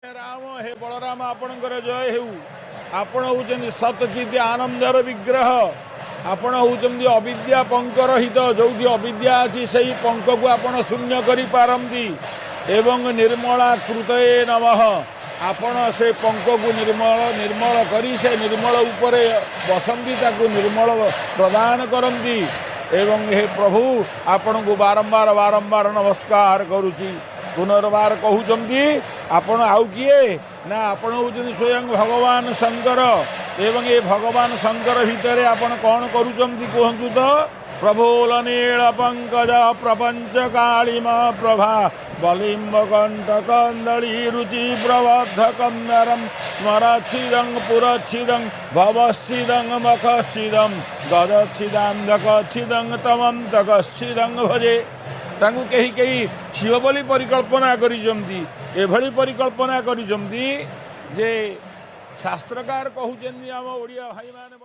राम हे बलराम आपणकर जय हेउ आपण होउचंदी सतचित आनंदर विग्रह आपण होउचंदी अविद्या पंक रहित जोठी अविद्या अछि सही पंक को आपण शून्य करि पारंती एवं निर्मला कृतये नमः आपण से पंक को निर्मल करी से निर्मल उपरे बसंती ताकू निर्मल प्रदान करंती एवं हे प्रभु आपण को बारंबार बारंबार नमस्कार करुची पुनर्बार कहउचंदी आपण आउ किए ना आपण होउचंदी स्वयं भगवान शंकर एवं ये भगवान शंकर भितर आपण कौन करुचंदी कहंतु तो प्रभोल नील पंकज प्रपंच कालिम प्रभा बलिम्ब कंठ कंदली रुचि प्रबद्ध कंदरम स्मरच्छिदं पुरच्छिदं भवच्छिदं मखच्छिदं गदच्छिदान्धकच्छिदं तमन्तकच्छिदं भजे तांकु कही कही शिव बोली परिकल्पना करिजंती एभली परिकल्पना करिजंती जे शास्त्रकार कहउचंदी आम ओडिया भाई माने